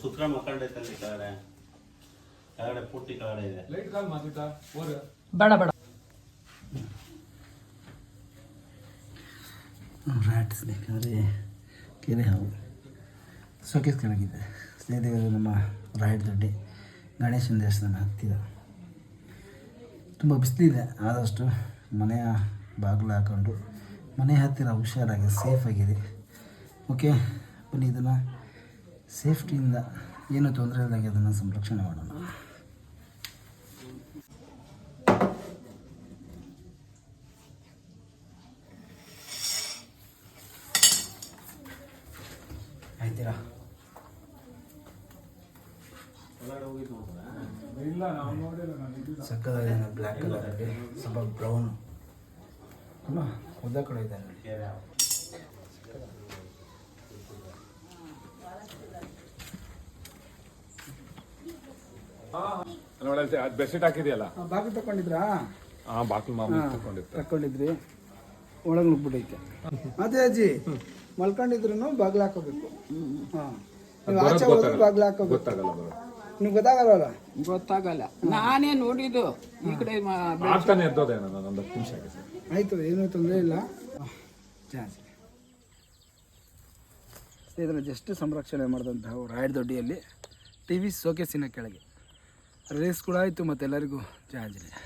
ಸುತ್ರ ಮಕ್ಕಳೈತಲ್ಲಿ ಕೆಳಗಡೆ ಪೂರ್ತಿ ಕೆಳಗಡೆ ಇದೆ. ಬೇಡ ಬೇಡ. ರ್ಯಾಟ್ ಸ್ನೇಕ್ ಅಂದರೆ ಕೆರೆ ಹಾವು ಸೋಕೇಸ್ ಕೆಳಗಿದೆ. ಸ್ನೇಹಿತರೆ, ನಮ್ಮ ರಾಯಡ್ ದೊಡ್ಡಿ ಗಣೇಶನ ದೇವಸ್ಥಾನ ಹತ್ತಿರ ತುಂಬ ಬಿಸಿಲಿದೆ. ಆದಷ್ಟು ಮನೆಯ ಬಾಗಿಲು ಹಾಕ್ಕೊಂಡು ಮನೆ ಹತ್ತಿರ ಹುಷಾರಾಗಿ ಸೇಫಾಗಿದೆ. ಓಕೆ, ಬನ್ನಿ ಇದನ್ನು ಸೇಫ್ಟಿಯಿಂದ ಏನೂ ತೊಂದರೆ ಇಲ್ಲದಾಗಿ ಅದನ್ನು ಸಂರಕ್ಷಣೆ ಮಾಡೋಣ. ಆಯ್ತೀರಾ? ಸಕ್ಕದಾಗಿದೆ. ಬ್ಲ್ಯಾಕ್ ಕಲರಲ್ಲಿ ಸ್ವಲ್ಪ ಬ್ರೌನು ಅಲ್ಲ, ಉದ್ದ ಕಡೆ ಇದೆ. ಬೆಡ್ಶೀಟ್ ಹಾಕಿದೆಯಲ್ಲ, ಬಾಗಿಲು ತಗೊಂಡಿದ್ರಾ? ಬಾಕ್ಲು ತಗೊಂಡಿದ್ರಿ, ಒಳಗೆ ನುಗ್ಬಿಟ್ಟೈತೆ. ಅದೇ ಅಜ್ಜಿ ಮಲ್ಕೊಂಡಿದ್ರು ಬಾಗಿಲು ಹಾಕೋಬೇಕು. ಹಾಂ, ನೀವು ಆಚೆ ಹೋದ್ರೆ ಬಾಗಿಲು ಹಾಕೋಬೇಕು. ನಿಮ್ಗೆ ಗೊತ್ತಾಗಲ್ಲ? ಗೊತ್ತಾಗಲ್ಲ. ನಾನೇ ನೋಡಿದ್ದು ಈ ಕಡೆ ಆಯ್ತು, ಏನೂ ತೊಂದರೆ ಇಲ್ಲ. ಇದನ್ನು ಜಸ್ಟ್ ಸಂರಕ್ಷಣೆ ಮಾಡಿದಂತಹ ರಾಯಡ್ ದೊಡ್ಡಿಯಲ್ಲಿ ಟಿ ವಿ ಶೋಕೇಸಿನ ಕೆಳಗೆ ರಿಲೀಸ್ ಕೂಡ ಆಯಿತು. ಮತ್ತು ಎಲ್ಲರಿಗೂ ಜಯ ಆಂಜನೇಯ.